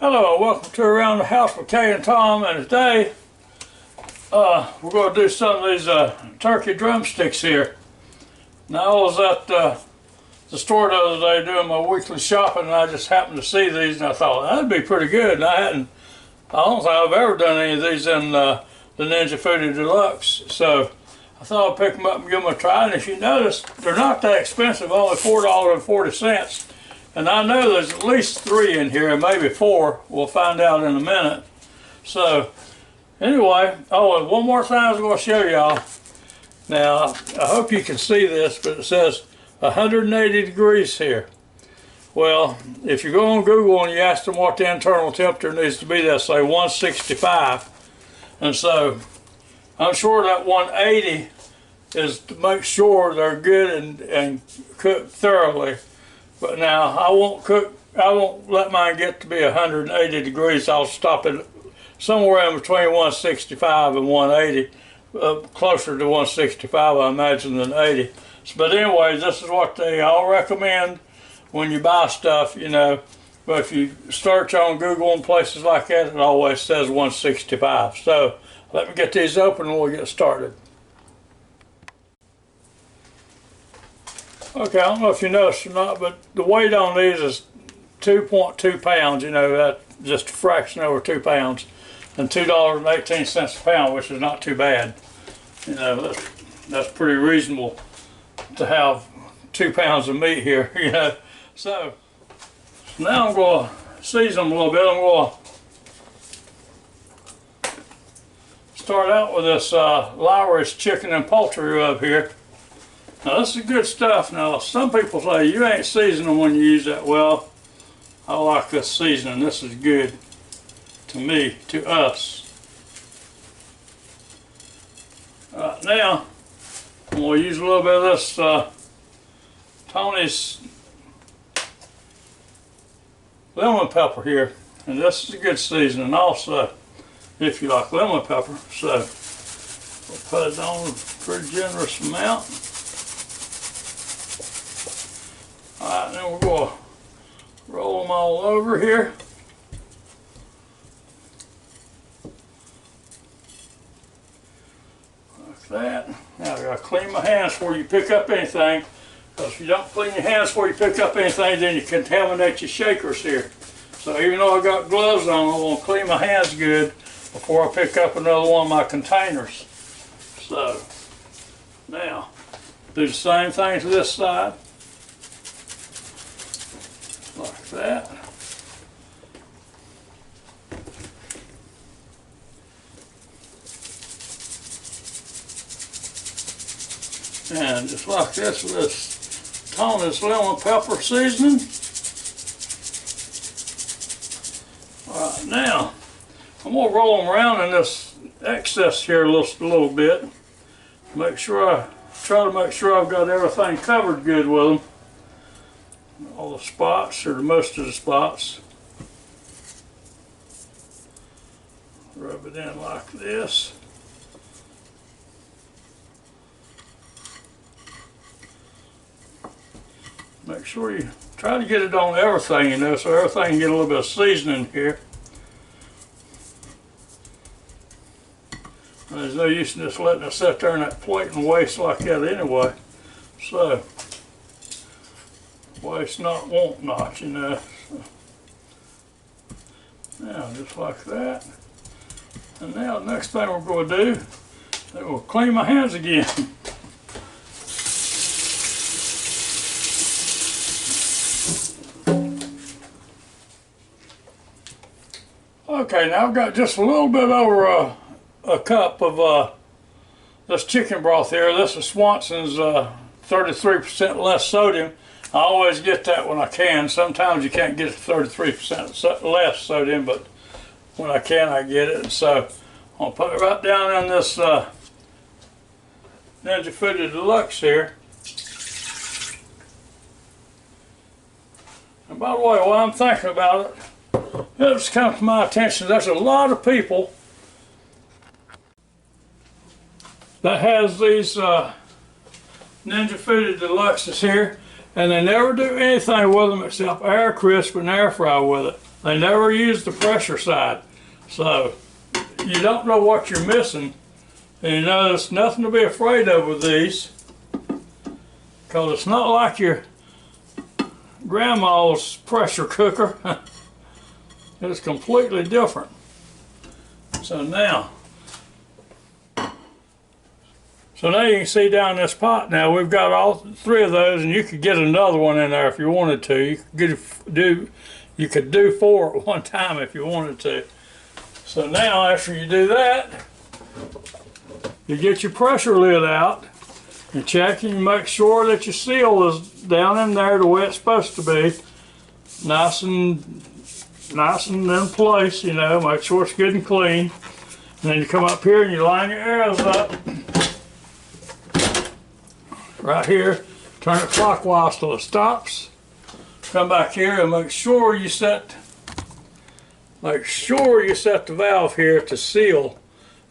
Hello, welcome to Around the House with Kay and Tom, and today we're going to do some of these turkey drumsticks here. Now I was at the store the other day doing my weekly shopping, and I just happened to see these, and I thought that'd be pretty good. And I don't think I've ever done any of these in the Ninja FOODi Deluxe, so I thought I'd pick them up and give them a try. And if you notice, they're not that expensive, only $4.40. And I know there's at least 3 in here, and maybe 4. We'll find out in a minute. So, anyway, and one more thing I was going to show y'all. Now, I hope you can see this, but it says 180 degrees here. Well, if you go on Google and you ask them what the internal temperature needs to be, they'll say 165. And so, I'm sure that 180 is to make sure they're good and cooked thoroughly. But now I won't let mine get to be 180 degrees. I'll stop it somewhere in between 165 and 180, closer to 165 I imagine than 80. But anyway, this is what they all recommend when you buy stuff, you know. But if you search on Google and places like that, it always says 165. So let me get these open and we'll get started. Okay, I don't know if you noticed or not, but the weight on these is 2.2 pounds, you know, that's just a fraction over 2 pounds, and $2.18 a pound, which is not too bad. You know, that's pretty reasonable to have 2 pounds of meat here, you know. So now I'm going to season them a little bit. I'm going to start out with this LAWRY'S chicken and poultry rub here. Now this is good stuff. Now some people say you ain't seasoning them when you use that. Well, I like this seasoning. This is good to me, to us. Now I'm going to use a little bit of this Tony's lemon pepper here, and this is a good seasoning also if you like lemon pepper. So we'll put it on a pretty generous amount. Alright, then we're going to roll them all over here. Like that. Now I got to clean my hands before you pick up anything, because if you don't clean your hands before you pick up anything, then you contaminate your shakers here. So even though I got gloves on, I want to clean my hands good before I pick up another one of my containers. So now do the same thing to this side. Like that. And just like this with this Tony's lemon pepper seasoning. Alright, now I'm going to roll them around in this excess here a little bit. Try to make sure I've got everything covered good with them. All the spots, or most of the spots. Rub it in like this. Make sure you try to get it on everything, you know, so everything can get a little bit of seasoning here. There's no use in just letting it sit there in that plate and waste like that anyway. So waste not, want not, you know. Now, just like that. And now, the next thing we're going to do is we'll clean my hands again. Okay, now I've got just a little bit over a cup of this chicken broth here. This is Swanson's 33% less sodium. I always get that when I can. Sometimes you can't get 33% less sodium, but when I can, I get it. So I'll put it right down in this Ninja FOODi Deluxe here. And by the way, while I'm thinking about it, it just comes to my attention there's a lot of people that has these Ninja FOODi Deluxes here, and they never do anything with them except air crisp and air fry with it. They never use the pressure side. So you don't know what you're missing. And you know, there's nothing to be afraid of with these, because it's not like your grandma's pressure cooker. It's completely different. So now you can see down this pot now, we've got all three of those, and you could get another one in there if you wanted to. You could do 4 at one time if you wanted to. So now after you do that, you get your pressure lid out, you check and you make sure that your seal is down in there the way it's supposed to be. Nice and in place, you know, make sure it's good and clean. And then you come up here and you line your arrows up. Right here, turn it clockwise till it stops. Come back here and make sure you set the valve here to seal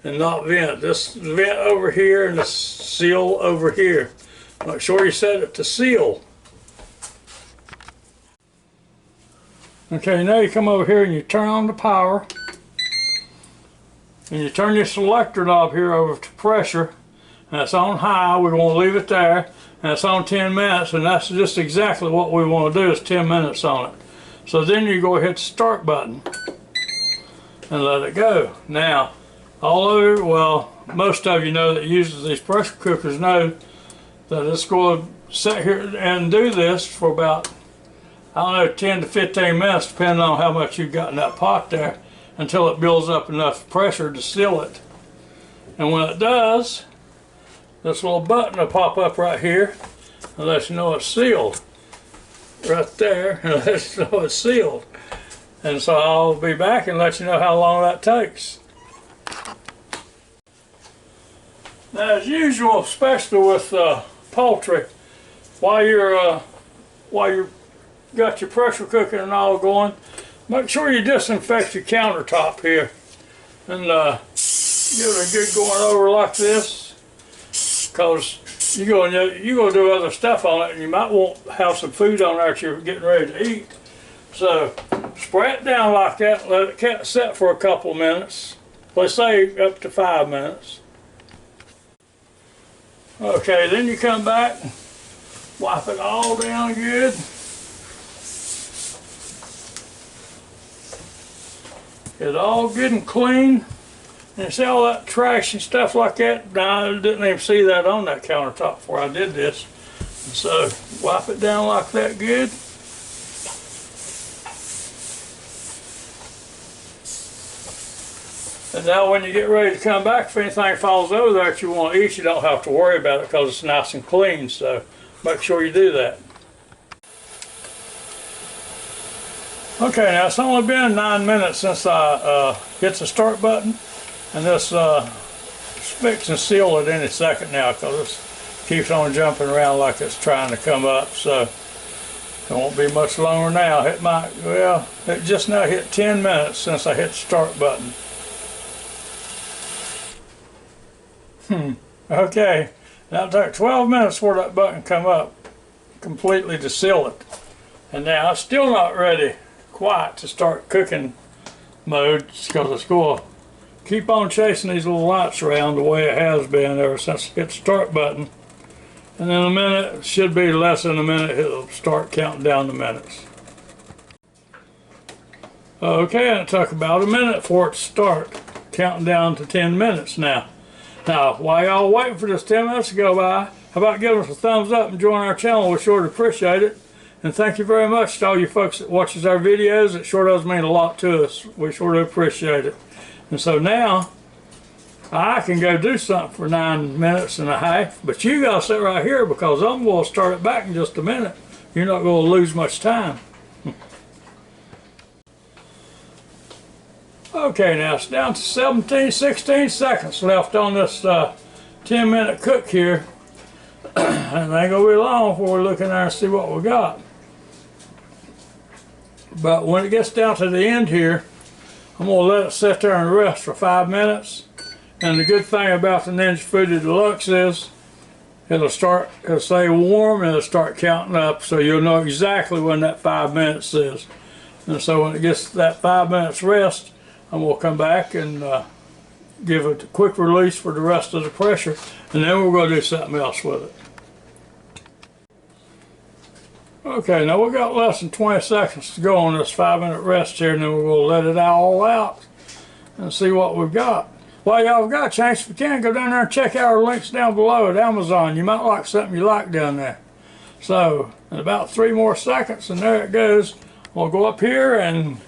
and not vent. This vent over here and the seal over here. Make sure you set it to seal. Okay, now you come over here and you turn on the power. And you turn your selector knob here over to pressure. And it's on high, we're going to leave it there. And it's on 10 minutes, and that's just exactly what we want to do, is 10 minutes on it. So then you go hit the start button and let it go. Now, most of you know that uses these pressure cookers know that it's going to sit here and do this for about, I don't know, 10 to 15 minutes, depending on how much you've got in that pot there, until it builds up enough pressure to seal it. And when it does, this little button will pop up right here and let you know it's sealed. Right there, and let you know it's sealed. And so I'll be back and let you know how long that takes. Now, as usual, especially with poultry, while you got your pressure cooker and all going, make sure you disinfect your countertop here and give it a good going over like this, because you're going to do other stuff on it, and you might want to have some food on there that you're getting ready to eat. So spray it down like that, let it set for a couple of minutes. They say up to 5 minutes. Okay, then you come back, wipe it all down good. Get it all good and clean. And you see all that trash and stuff like that? I didn't even see that on that countertop before I did this. And so wipe it down like that good. And now when you get ready to come back, if anything falls over there that you want to eat, you don't have to worry about it because it's nice and clean. So make sure you do that. Okay, now it's only been 9 minutes since I hit the start button. And this fixing seal it any second now, because it keeps on jumping around like it's trying to come up. So it won't be much longer now. It just now hit 10 minutes since I hit the start button. Okay, now it took 12 minutes for that button to come up completely to seal it. And now it's still not ready quite to start cooking mode, because it's going to keep on chasing these little lights around the way it has been ever since I hit the start button. And in a minute, it should be less than a minute, it'll start counting down the minutes. Okay, and it took about a minute for it to start counting down to 10 minutes now. Now, while y'all waiting for this 10 minutes to go by, how about giving us a thumbs up and join our channel? We sure appreciate it. And thank you very much to all you folks that watches our videos. It sure does mean a lot to us. We sure do appreciate it. And so now, I can go do something for 9 minutes and a half, but you gotta sit right here because I'm gonna start it back in just a minute. You're not gonna lose much time. Okay, now it's down to 16 seconds left on this 10-minute cook here. And it ain't gonna be long before we look in there and see what we got. But when it gets down to the end here, I'm going to let it sit there and rest for 5 minutes. And the good thing about the Ninja FOODi DELUXE is it'll stay warm and it'll start counting up, so you'll know exactly when that 5 minutes is. And so when it gets that 5 minutes rest, I'm going to come back and give it a quick release for the rest of the pressure, and then we're going to do something else with it. Okay, now we've got less than 20 seconds to go on this 5-minute rest here, and then we're going to let it all out and see what we've got. Well, y'all have got a chance, if you can, go down there and check out our links down below at Amazon. You might like something you like down there. So, in about 3 more seconds, and there it goes. We'll go up here and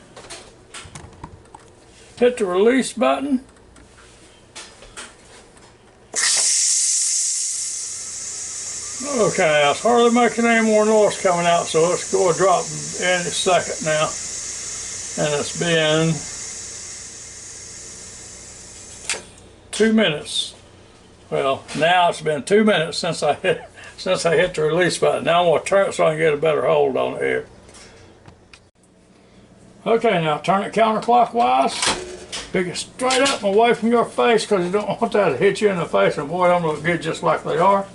hit the release button. Okay, it's hardly making any more noise coming out, so let's go and drop in a second now. And it's been 2 minutes. Well, now it's been 2 minutes since I hit the release button. Now I'm going to turn it so I can get a better hold on it here. Okay, now turn it counterclockwise. Pick it straight up and away from your face, because you don't want that to hit you in the face, and boy, them look good just like they are.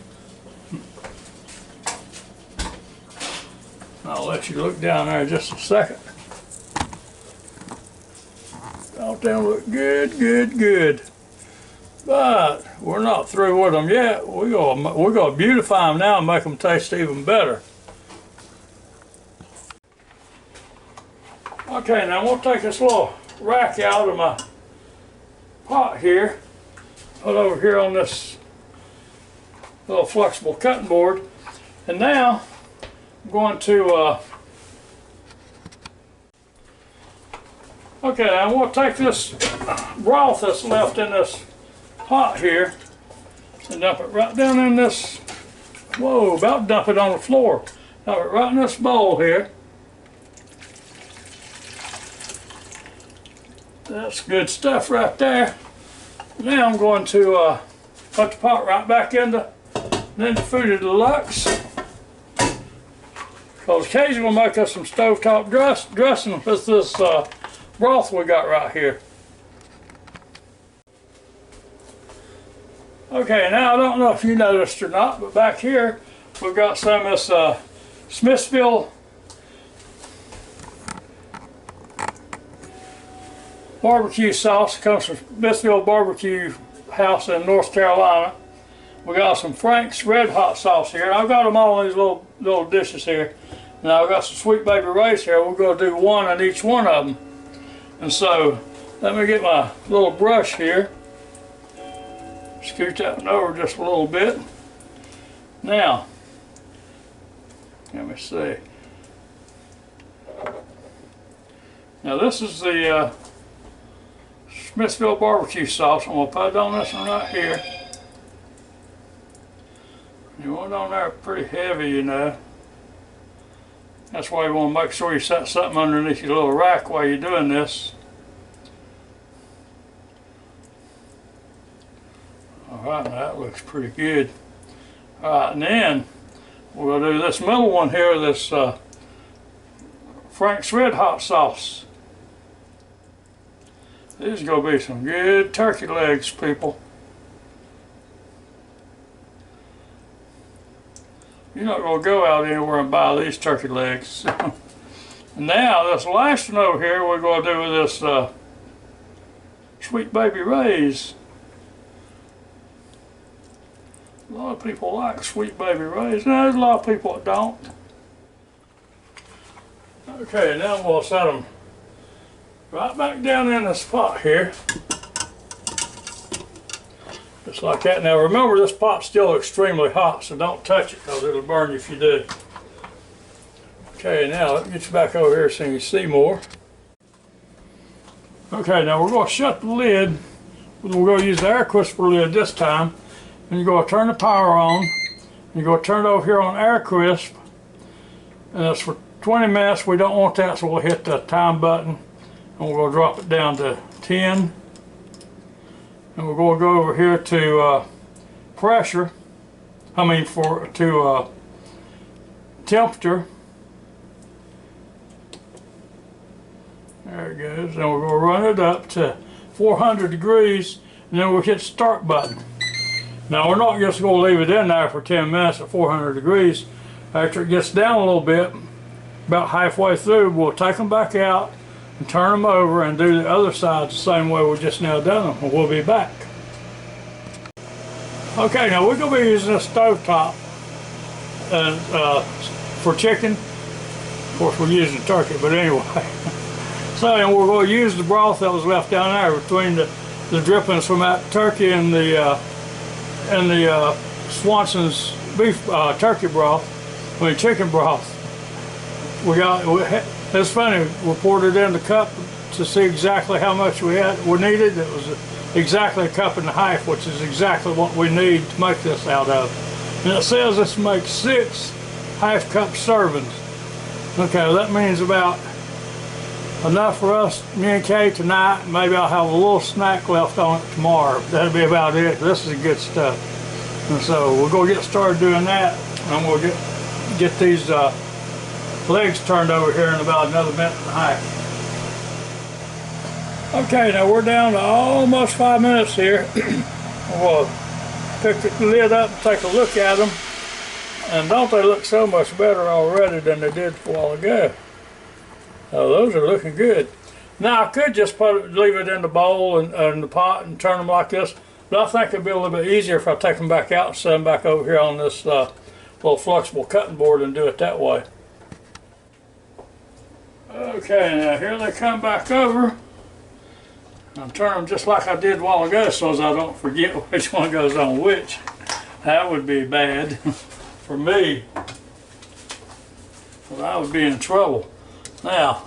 I'll let you look down there just a second. Don't them look good, good, good. But we're not through with them yet. We're gonna beautify them now and make them taste even better. Okay, now I'm gonna take this little rack out of my pot here, put over here on this little flexible cutting board, and now I'm going to okay, I'm going to take this broth that's left in this pot here and dump it right down in this, whoa, about dump it on the floor. Dump it right in this bowl here. That's good stuff right there. Now I'm going to put the pot right back into FOODi DELUXE. Because occasionally we'll make us some stovetop dressing with this broth we got right here. Okay, now I don't know if you noticed or not, but back here we've got some of this Smithville barbecue sauce. It comes from Smithville Barbecue House in North Carolina. We got some Frank's Red Hot sauce here. I've got them all in these little dishes here. Now I've got some Sweet Baby Ray's here. We're going to do one on each one of them. And so, let me get my little brush here. Scoot that one over just a little bit. Now, let me see. Now this is the Smithville barbecue sauce. I'm going to put it on this one right here. You want it on there pretty heavy, you know. That's why you want to make sure you set something underneath your little rack while you're doing this. Alright, that looks pretty good. Alright, and then we're going to do this middle one here, this Frank's Red Hot sauce. These are going to be some good turkey legs, people. You're not going to go out anywhere and buy these turkey legs. Now, this last one over here, we're going to do with this Sweet Baby Ray's. A lot of people like Sweet Baby Ray's. Now, there's a lot of people that don't. Okay, now I'm going to set them right back down in this pot here. Just like that. Now remember, this pot's still extremely hot, so don't touch it because it'll burn you if you do. Okay, now let me get you back over here so you can see more. Okay, now we're going to shut the lid. We're going to use the air crisper lid this time. And you're going to turn the power on. You're going to turn it over here on air crisp. And it's for 20 minutes. We don't want that, so we'll hit the time button. And we're going to drop it down to 10. And we're going to go over here to pressure. To temperature. There it goes. And we're going to run it up to 400 degrees. And then we'll hit the start button. Now we're not just going to leave it in there for 10 minutes at 400 degrees. After it gets down a little bit, about halfway through, we'll take them back out and turn them over and do the other side the same way we just now done them, and we'll be back. Okay, now we're going to be using a stovetop for chicken. Of course, we're using turkey, but anyway. So, and we're going to use the broth that was left down there between the drippings from that turkey and the Swanson's beef turkey broth, chicken broth. It's funny, we poured it in the cup to see exactly how much we needed. It was exactly a cup and a half, which is exactly what we need to make this out of. And it says this makes 6 half-cup servings. Okay, that means about enough for us, me and Kay, tonight. Maybe I'll have a little snack left on it tomorrow. That'll be about it. This is good stuff. And so we'll go get started doing that, and we'll get these legs turned over here in about another minute and a half. Okay, now we're down to almost 5 minutes here. We'll pick the lid up and take a look at them. And don't they look so much better already than they did a while ago? Oh, those are looking good. Now I could just leave it in the bowl and the pot and turn them like this, but I think it'd be a little bit easier if I take them back out and set them back over here on this little flexible cutting board and do it that way. Okay, now here they come back over. I'll turn them just like I did a while ago so as I don't forget which one goes on which. That would be bad for me. Well, I would be in trouble. Now,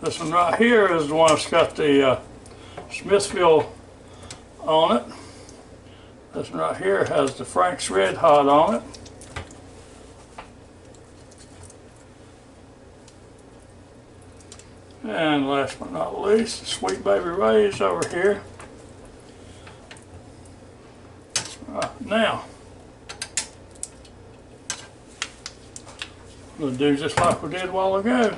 this one right here is the one that's got the Smithfield on it. This one right here has the Frank's Red Hot on it. And last but not least, the Sweet Baby Ray's over here. Right, now, we'll do just like we did a while ago.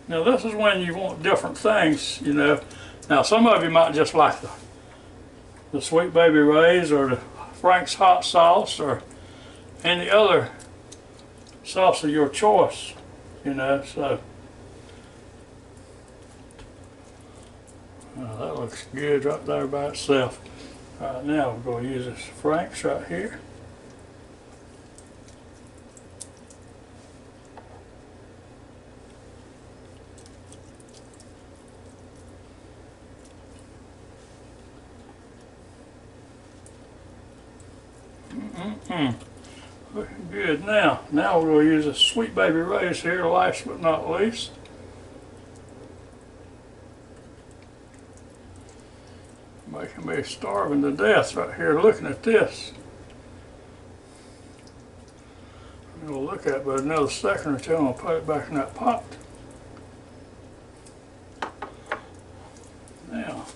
Now this is when you want different things, you know. Now some of you might just like the Sweet Baby Ray's or the Frank's Hot Sauce or any other sauce of your choice, you know, so. Oh, that looks good right there by itself. All right, now we're going to use this Frank's right here. Looking good. Now we're going to use a Sweet Baby Ray's here, last but not least. Making me starving to death right here looking at this. I'm going to look at it but another second or two. I'm going to put it back in that pot. Now,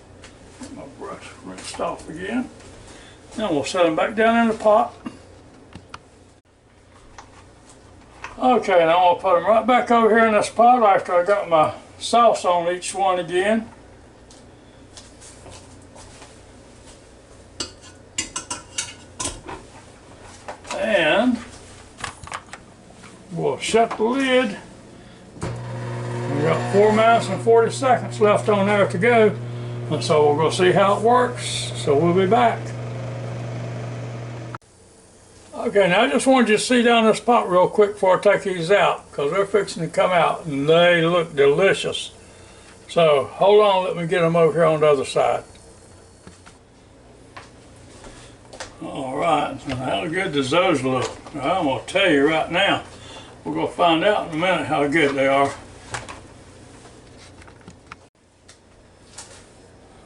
get my brush rinsed off again. Now we'll set them back down in the pot. Okay, now I'm going to put them right back over here in this pot after I got my sauce on each one again. And we'll shut the lid. We got 4 minutes and 40 seconds left on there to go. And so we're going to see how it works. So we'll be back. Okay, now I just wanted you to see down this pot real quick before I take these out, because they're fixing to come out and they look delicious. So hold on, let me get them over here on the other side. All right, so how good does those look? I'm going to tell you right now. We're going to find out in a minute how good they are.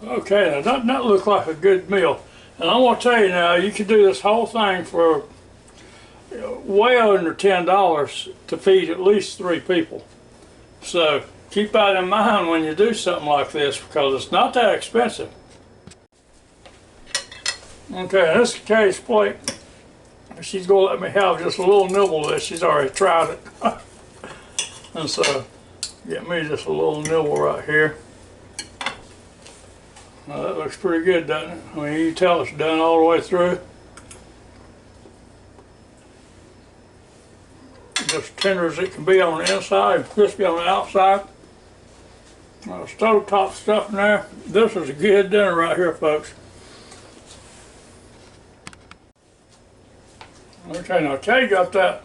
Okay, now doesn't that look like a good meal? And I'm going to tell you now, you can do this whole thing for way under $10 to feed at least 3 people. So keep that in mind when you do something like this, because it's not that expensive. Okay, this is Kay's plate. She's going to let me have just a little nibble of this. She's already tried it. And so, get me just a little nibble right here. Now that looks pretty good, doesn't it? I mean, you can tell it's done all the way through. as tender as it can be on the inside and crispy on the outside. Stove top stuff in there. This is a good dinner right here, folks. Okay, now Kay got that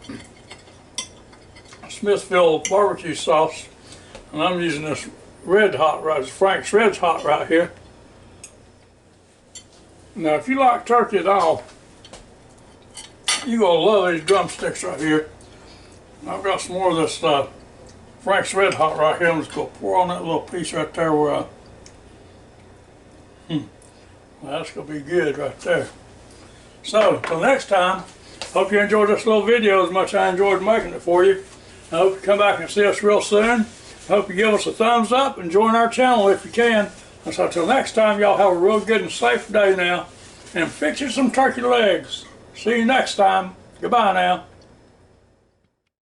Smithfield barbecue sauce, and I'm using this red hot right, Frank's Red's hot right here. Now, if you like turkey at all, you're gonna love these drumsticks right here. I've got some more of this Frank's Red Hot right here. I'm just gonna pour on that little piece right there where that's gonna be good right there. So, until next time, hope you enjoyed this little video as much as I enjoyed making it for you. I hope you come back and see us real soon. I hope you give us a thumbs up and join our channel if you can. And so until next time, y'all have a real good and safe day now. And fix you some turkey legs. See you next time. Goodbye now.